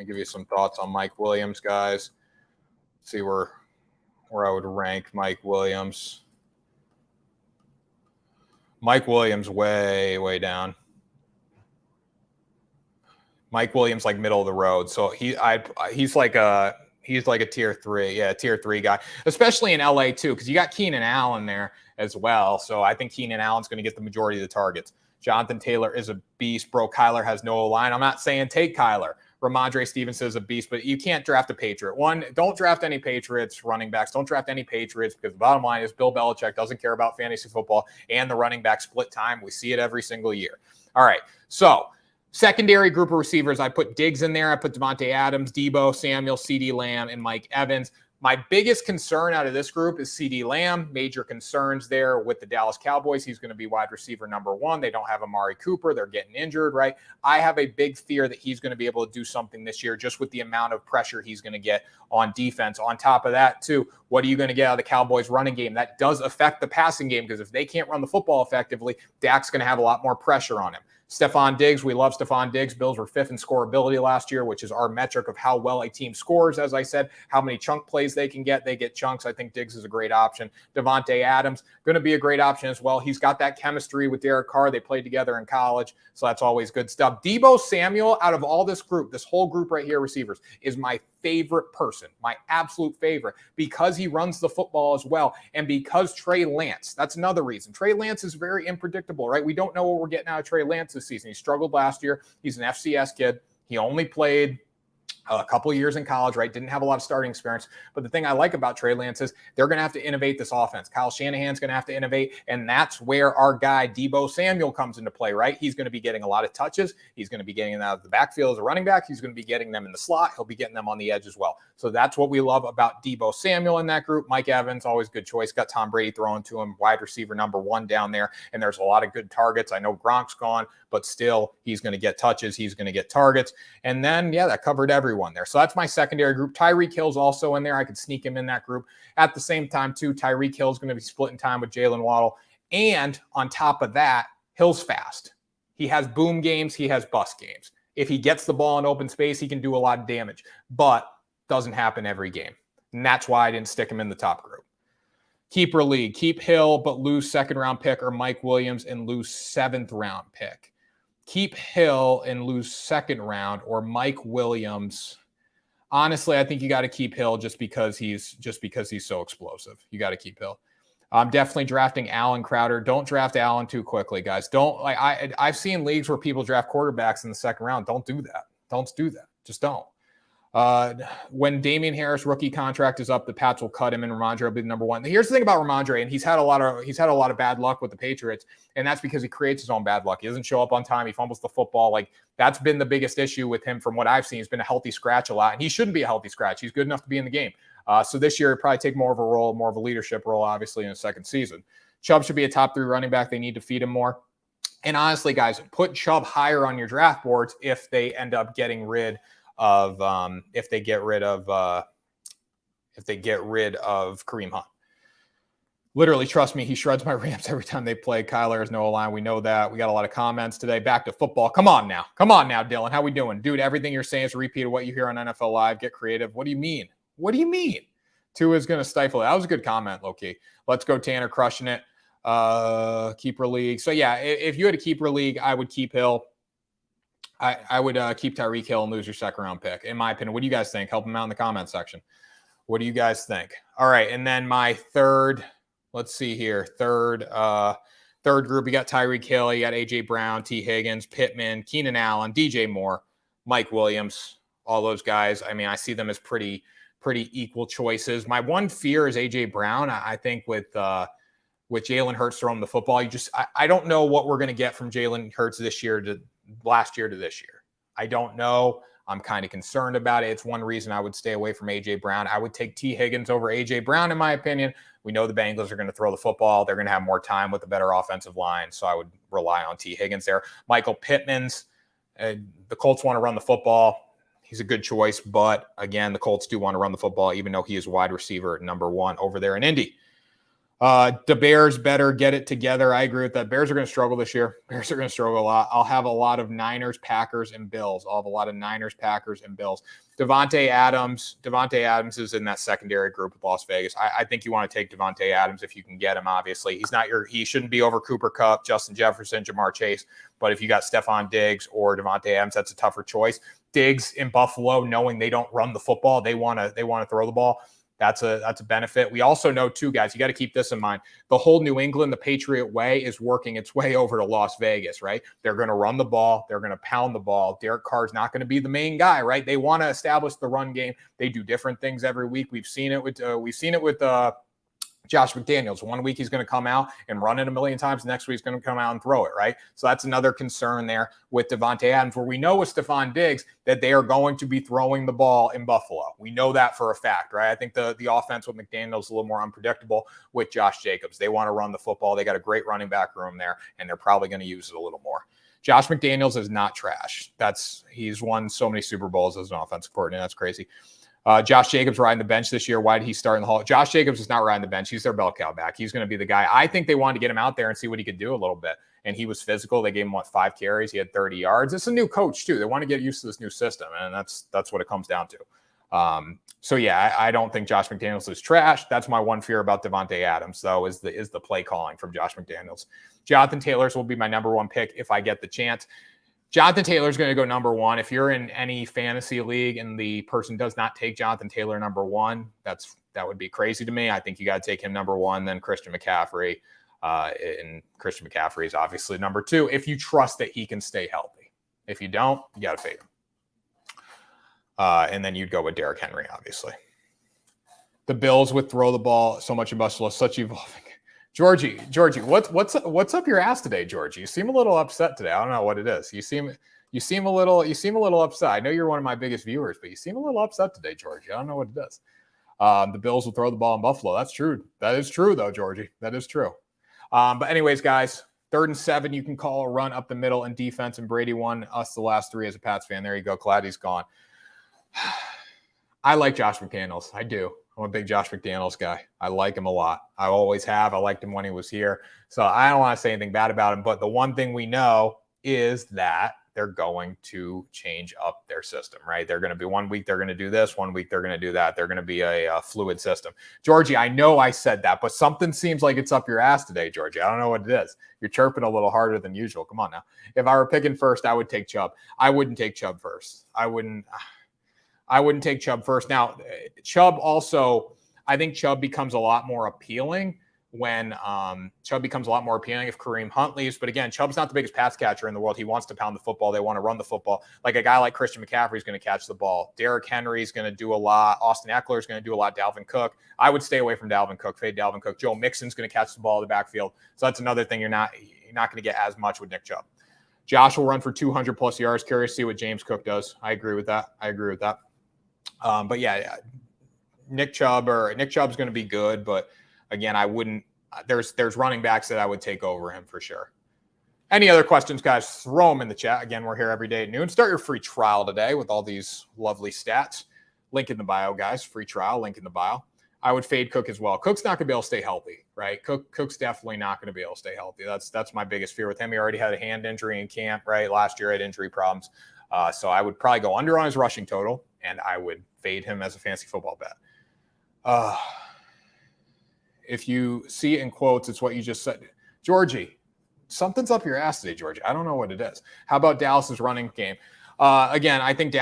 give you some thoughts on Mike Williams, guys. See where I would rank Mike Williams. Mike Williams way down. Mike Williams like middle of the road. So he's like a tier 3 guy, especially in LA too, because you got Keenan Allen there as well. So I think Keenan Allen's going to get the majority of the targets. Jonathan Taylor is a beast, bro. Kyler has no line. I'm not saying take Kyler. Ramondre Stevenson is a beast, but you can't draft a Patriot. One, don't draft any Patriots running backs. Don't draft any Patriots, because the bottom line is Bill Belichick doesn't care about fantasy football and the running back split time. We see it every single year. All right, so secondary group of receivers, I put Diggs in there. I put Devontae Adams, Deebo Samuel, CeeDee Lamb, and Mike Evans. My biggest concern out of this group is CeeDee Lamb. Major concerns there with the Dallas Cowboys. He's going to be wide receiver number 1. They don't have Amari Cooper. They're getting injured, right? I have a big fear that he's going to be able to do something this year just with the amount of pressure he's going to get on defense. On top of that, too, what are you going to get out of the Cowboys running game? That does affect the passing game, because if they can't run the football effectively, Dak's going to have a lot more pressure on him. Stephon Diggs, we love Stephon Diggs. Bills were 5th in scoreability last year, which is our metric of how well a team scores. As I said, how many chunk plays they can get. They get chunks. I think Diggs is a great option. Devontae Adams, going to be a great option as well. He's got that chemistry with Derek Carr. They played together in college, so that's always good stuff. Deebo Samuel, out of all this group, this whole group right here, receivers, is my favorite person, my absolute favorite, because he runs the football as well, and because Trey Lance, that's another reason. Trey Lance is very unpredictable, right? We don't know what we're getting out of Trey Lance this season. He struggled last year. He's an FCS kid. He only played a couple of years in college, right? Didn't have a lot of starting experience. But the thing I like about Trey Lance is they're going to have to innovate this offense. Kyle Shanahan's going to have to innovate, and that's where our guy Deebo Samuel comes into play, right? He's going to be getting a lot of touches. He's going to be getting them out of the backfield as a running back. He's going to be getting them in the slot. He'll be getting them on the edge as well. So that's what we love about Deebo Samuel in that group. Mike Evans, always good choice. Got Tom Brady throwing to him, wide receiver number 1 down there, and there's a lot of good targets. I know Gronk's gone, but still, he's going to get touches. He's going to get targets. And then, that covered everyone there. So that's my secondary group. Tyreek Hill's also in there. I could sneak him in that group. At the same time, too, Tyreek Hill's going to be splitting time with Jalen Waddle. And on top of that, Hill's fast. He has boom games. He has bust games. If he gets the ball in open space, he can do a lot of damage. But doesn't happen every game. And that's why I didn't stick him in the top group. Keeper league. Keep Hill, but lose 2nd-round pick, or Mike Williams and lose 7th-round pick. Keep Hill and lose 2nd round, or Mike Williams. Honestly, I think you got to keep Hill just because he's so explosive. You got to keep Hill. I'm definitely drafting Allen Crowder. Don't draft Allen too quickly, guys. I've seen leagues where people draft quarterbacks in the 2nd round. Don't do that. Don't do that. Just don't. When Damian Harris rookie contract is up, the Pats will cut him, and Ramondre will be the number 1. Here's the thing about Ramondre, and he's had a lot of bad luck with the Patriots, and that's because he creates his own bad luck. He doesn't show up on time. He fumbles the football. That's been the biggest issue with him from what I've seen. He's been a healthy scratch a lot, and he shouldn't be a healthy scratch. He's good enough to be in the game. So this year, he'll probably take more of a leadership role, obviously, in his 2nd season. Chubb should be a top 3 running back. They need to feed him more. And honestly, guys, put Chubb higher on your draft boards if they end up getting rid of if they get rid of Kareem Hunt. Literally, trust me, he shreds my Rams every time they play. Kyler has no line. We know that. We got a lot of comments today. Back to football. Come on now, Dylan. How we doing? Dude, everything you're saying is a repeat of what you hear on NFL Live. Get creative. What do you mean? What do you mean? Tua is going to stifle it. That was a good comment, low-key. Let's go, Tanner, crushing it. Keeper league. So, yeah, if you had a keeper league, I would keep Hill. I would keep Tyreek Hill and lose your second-round pick, in my opinion. What do you guys think? Help them out in the comment section. What do you guys think? All right, and then my third – let's see here. Third group, you got Tyreek Hill, you got A.J. Brown, T. Higgins, Pittman, Keenan Allen, DJ Moore, Mike Williams, all those guys. I mean, I see them as pretty equal choices. My one fear is A.J. Brown. I think with Jalen Hurts throwing the football, I don't know what we're going to get from Jalen Hurts this year to last year to this year. I don't know. I'm kind of concerned about it. It's one reason I would stay away from A.J. Brown. I would take T. Higgins over A.J. Brown, in my opinion. We know the Bengals are going to throw the football. They're going to have more time with a better offensive line, so I would rely on T. Higgins there. Michael Pittman's, the Colts want to run the football. He's a good choice, but, again, the Colts do want to run the football, even though he is wide receiver number 1 over there in Indy. The Bears better get it together. I agree with that. Bears are going to struggle this year. Bears are going to struggle a lot. I'll have a lot of Niners, Packers, and Bills. Devontae Adams is in that secondary group with Las Vegas. I think you want to take Devontae Adams if you can get him, obviously. He shouldn't be over Cooper Kupp, Justin Jefferson, Jamar Chase. But if you got Stephon Diggs or Devontae Adams, that's a tougher choice. Diggs in Buffalo, knowing they don't run the football, they want to throw the ball. That's a benefit. We also know, too, guys, you got to keep this in mind. The whole New England, the Patriot way, is working its way over to Las Vegas, right? They're going to run the ball. They're going to pound the ball. Derek Carr's not going to be the main guy, right? They want to establish the run game. They do different things every week. We've seen it with Josh McDaniels. One week he's going to come out and run it a million times. Next week he's going to come out and throw it, right? So that's another concern there with Devontae Adams, where we know with Stephon Diggs that they are going to be throwing the ball in Buffalo. We know that for a fact, right? I think the offense with McDaniels is a little more unpredictable with Josh Jacobs. They want to run the football. They got a great running back room there, and they're probably going to use it a little more. Josh McDaniels is not trash. He's won so many Super Bowls as an offensive coordinator. That's crazy. Josh Jacobs riding the bench this year. Why did he start in the Hall? Josh Jacobs is not riding the bench. He's their bell cow back. He's going to be the guy. I think they wanted to get him out there and see what he could do a little bit. And he was physical. They gave him, 5 carries. He had 30 yards. It's a new coach, too. They want to get used to this new system, and that's what it comes down to. So, yeah, I don't think Josh McDaniels is trash. That's my one fear about Devontae Adams, though, is the play calling from Josh McDaniels. Jonathan Taylor's will be my number 1 pick if I get the chance. Jonathan Taylor is going to go number 1. If you're in any fantasy league and the person does not take Jonathan Taylor number 1, that would be crazy to me. I think you got to take him number 1, then Christian McCaffrey. And Christian McCaffrey is obviously number 2 if you trust that he can stay healthy. If you don't, you got to fade him. And then you'd go with Derrick Henry, obviously. The Bills would throw the ball so much in Buffalo, such evolving. Georgie, what's up your ass today, Georgie? You seem a little upset today. I don't know what it is. You seem a little upset. I know you're one of my biggest viewers, but you seem a little upset today, Georgie. I don't know what it is. The Bills will throw the ball in Buffalo. That's true. That is true, though, Georgie. That is true. But anyways, guys, 3rd and 7, you can call a run up the middle and defense, and Brady won us the last 3 as a Pats fan. There you go. Glad he's gone. I like Josh McDaniels. I do. I'm a big Josh McDaniels guy. I like him a lot. I always have. I liked him when he was here. So I don't want to say anything bad about him. But the one thing we know is that they're going to change up their system, right? They're going to be 1 week, they're going to do this. 1 week, they're going to do that. They're going to be a fluid system. Georgie, I know I said that, but something seems like it's up your ass today, Georgie. I don't know what it is. You're chirping a little harder than usual. Come on now. If I were picking first, I would take Chubb. I wouldn't take Chubb first. I wouldn't take Chubb first. Now, Chubb also, I think Chubb becomes a lot more appealing when if Kareem Hunt leaves. But again, Chubb's not the biggest pass catcher in the world. He wants to pound the football. They want to run the football. Like a guy like Christian McCaffrey is going to catch the ball. Derrick Henry is going to do a lot. Austin Eckler is going to do a lot. Dalvin Cook. I would stay away from Dalvin Cook. Fade Dalvin Cook. Joe Mixon's going to catch the ball in the backfield. So that's another thing you're not going to get as much with Nick Chubb. Josh will run for 200+ yards. Curious to see what James Cook does. I agree with that. But yeah, Nick Chubb's going to be good, but again, I wouldn't. There's running backs that I would take over him for sure. Any other questions, guys? Throw them in the chat. Again, we're here every day at noon. Start your free trial today with all these lovely stats. Link in the bio, guys. Free trial, link in the bio. I would fade Cook as well. Cook's not going to be able to stay healthy, right? Cook's definitely not going to be able to stay healthy. That's my biggest fear with him. He already had a hand injury in camp, right? Last year, had injury problems. So I would probably go under on his rushing total, and I would fade him as a fantasy football bet. If you see it in quotes, it's what you just said. Georgie, something's up your ass today, Georgie. I don't know what it is. How about Dallas's running game? Again, I think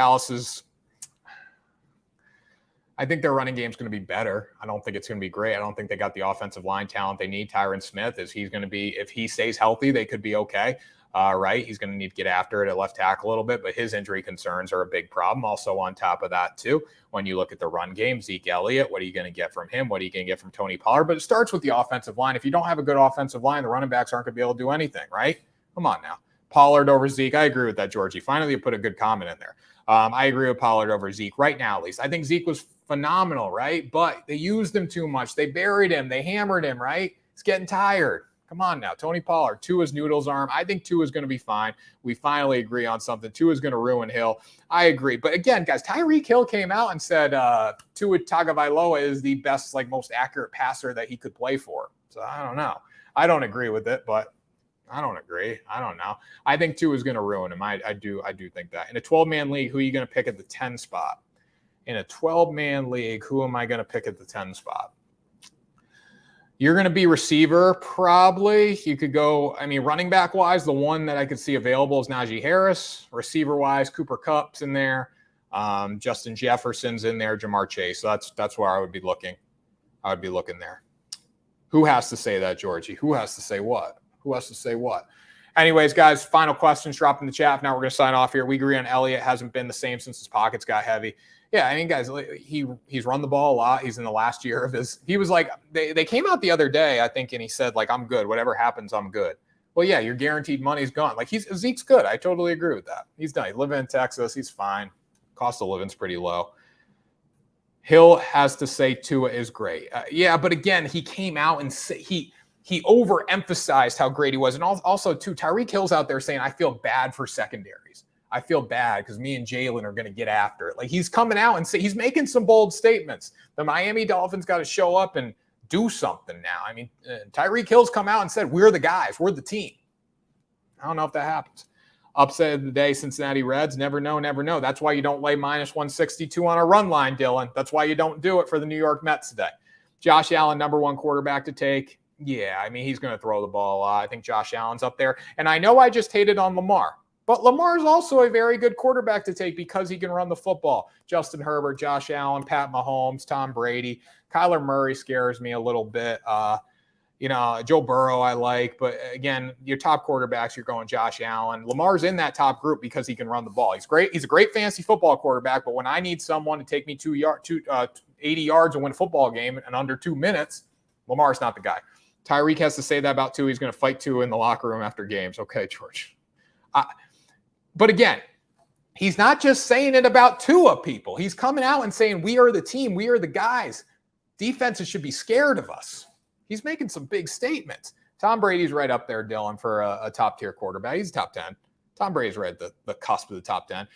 I think their running game is going to be better. I don't think it's going to be great. I don't think they got the offensive line talent they need. Tyron Smith, if he stays healthy, they could be okay. Right? He's going to need to get after it at left tackle a little bit, but his injury concerns are a big problem. Also on top of that, too, when you look at the run game, Zeke Elliott, what are you going to get from him? What are you going to get from Tony Pollard? But it starts with the offensive line. If you don't have a good offensive line, the running backs aren't going to be able to do anything, right? Come on now. Pollard over Zeke. I agree with that, Georgie. Finally, you put a good comment in there. I agree with Pollard over Zeke right now, at least. I think Zeke was phenomenal, right? But they used him too much. They buried him. They hammered him, right? He's getting tired. Come on now. Tony Pollard, Tua's noodles arm. I think Tua's going to be fine. We finally agree on something. Tua's going to ruin Hill. I agree. But again, guys, Tyreek Hill came out and said Tua Tagovailoa is the best, most accurate passer that he could play for. So I don't know. I don't agree with it, but I don't agree. I don't know. I think Tua is going to ruin him. I do think that. In a 12-man league, who are you going to pick at the 10 spot? In a 12-man league, who am I going to pick at the 10 spot? You're going to be receiver, probably. You could go, running back-wise, the one that I could see available is Najee Harris. Receiver-wise, Cooper Kupp's in there. Justin Jefferson's in there. Jamar Chase. So that's where I would be looking. I would be looking there. Who has to say that, Georgie? Who has to say what? Who has to say what? Anyways, guys, final questions drop in the chat. Now we're going to sign off here. We agree on Elliott. Hasn't been the same since his pockets got heavy. Yeah, guys, he's run the ball a lot. He's in the last year of his – he was like – they came out the other day, I think, and he said, I'm good. Whatever happens, I'm good. Well, yeah, your guaranteed money's gone. Zeke's good. I totally agree with that. He's done. He's living in Texas. He's fine. Cost of living's pretty low. Hill has to say Tua is great. Yeah, but again, he came out and he overemphasized how great he was. And also, too, Tyreek Hill's out there saying, I feel bad for secondaries. I feel bad because me and Jalen are going to get after it. He's coming out and he's making some bold statements. The Miami Dolphins got to show up and do something now. Tyreek Hill's come out and said, we're the guys. We're the team. I don't know if that happens. Upset of the day, Cincinnati Reds. Never know, never know. That's why you don't lay minus 162 on a run line, Dylan. That's why you don't do it for the New York Mets today. Josh Allen, number one quarterback to take. Yeah, he's going to throw the ball a lot. I think Josh Allen's up there. And I know I just hated on Lamar. But Lamar is also a very good quarterback to take because he can run the football. Justin Herbert, Josh Allen, Pat Mahomes, Tom Brady. Kyler Murray scares me a little bit. Joe Burrow I like. But, again, your top quarterbacks, you're going Josh Allen. Lamar's in that top group because he can run the ball. He's great. He's a great fantasy football quarterback. But when I need someone to take me 80 yards and win a football game in under 2 minutes, Lamar's not the guy. Tyreek has to say that about Tua. He's going to fight Tua in the locker room after games. Okay, George. But again, he's not just saying it about Tua, people. He's coming out and saying, we are the team. We are the guys. Defenses should be scared of us. He's making some big statements. Tom Brady's right up there, Dylan, for a top-tier quarterback. He's top 10. Tom Brady's right at the cusp of the top 10.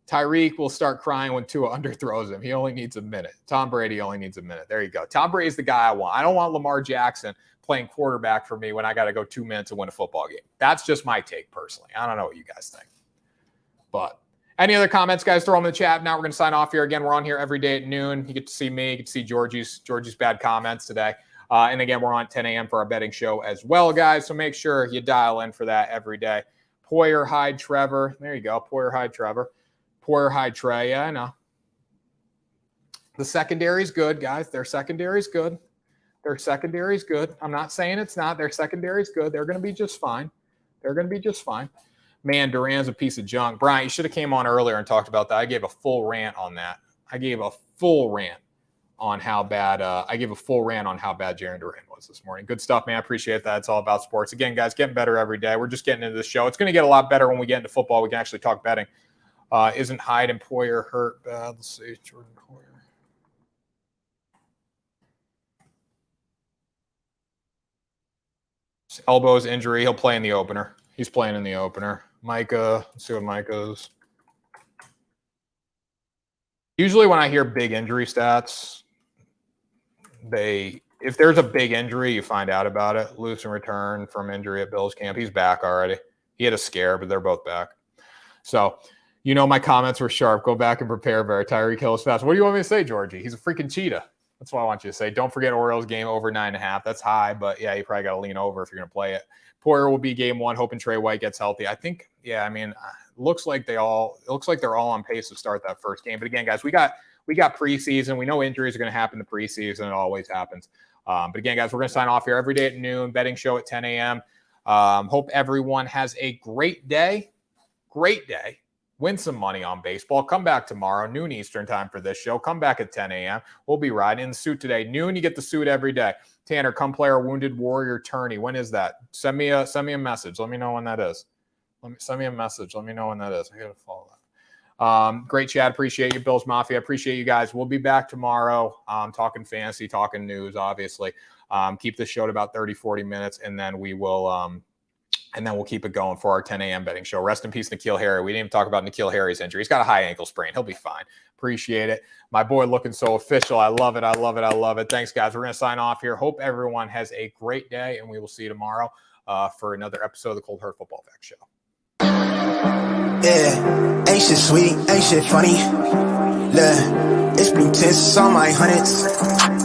Tyreek will start crying when Tua underthrows him. He only needs a minute. Tom Brady only needs a minute. There you go. Tom Brady's the guy I want. I don't want Lamar Jackson playing quarterback for me when I got to go 2 minutes and win a football game. That's just my take personally. I don't know what you guys think. But any other comments, guys, throw them in the chat. Now we're going to sign off here. Again, we're on here every day at noon. You get to see me. You get to see Georgie's bad comments today. And again, we're on at 10 a.m. for our betting show as well, guys. So make sure you dial in for that every day. Poyer, Hyde, Trevor. There you go. Poyer, Hyde, Trevor. Poyer, Hyde, Trey. Yeah, I know. The secondary's good, guys. Their secondary's good. Their secondary's good. I'm not saying it's not. Their secondary's good. They're going to be just fine. They're going to be just fine. Man, Duran's a piece of junk. Brian, you should have came on earlier and talked about that. I gave a full rant on that. I gave a full rant on how bad Jarren Duran was this morning. Good stuff, man. I appreciate that. It's all about sports. Again, guys, getting better every day. We're just getting into this show. It's going to get a lot better when we get into football. We can actually talk betting. Isn't Hyde and Poyer hurt bad? Let's see. Jordan Poyer. His elbow's injury. He'll play in the opener. He's playing in the opener. Micah. Let's see what Micah's. Usually when I hear big injury stats, if there's a big injury, you find out about it. Lewis return from injury at Bills camp. He's back already. He had a scare, but they're both back. So, my comments were sharp. Go back and prepare, Bear. Tyreek Hill is fast. What do you want me to say, Georgie? He's a freaking cheetah. That's what I want you to say. Don't forget Orioles game over 9.5. That's high, but yeah, you probably got to lean over if you're going to play it. Poyer will be game 1. Hoping Trey White gets healthy. I think, looks like they're all on pace to start that first game. But again, guys, we got preseason. We know injuries are going to happen in the preseason. It always happens. But again, guys, we're going to sign off here every day at noon. Betting show at 10 a.m. Hope everyone has a great day. Great day. Win some money on baseball. Come back tomorrow, noon Eastern time for this show. Come back at 10 a.m. We'll be riding in the suit today. Noon, you get the suit every day. Tanner, come play our Wounded Warrior tourney. When is that? Send me a message. Let me know when that is. Send me a message. Let me know when that is. I got to follow that. Great chat. Appreciate you, Bills Mafia. Appreciate you guys. We'll be back tomorrow talking fantasy, talking news, obviously. Keep this show to about 30, 40 minutes, and then we will we'll keep it going for our 10 a.m. betting show. Rest in peace, N'Keal Harry. We didn't even talk about N'Keal Harry's injury. He's got a high ankle sprain. He'll be fine. Appreciate it. My boy looking so official. I love it. I love it. I love it. Thanks, guys. We're going to sign off here. Hope everyone has a great day, and we will see you tomorrow for another episode of the Cold Hard Football Fact Show. Yeah, ain't shit sweet, ain't shit funny. Look, it's blue tints on my hundreds.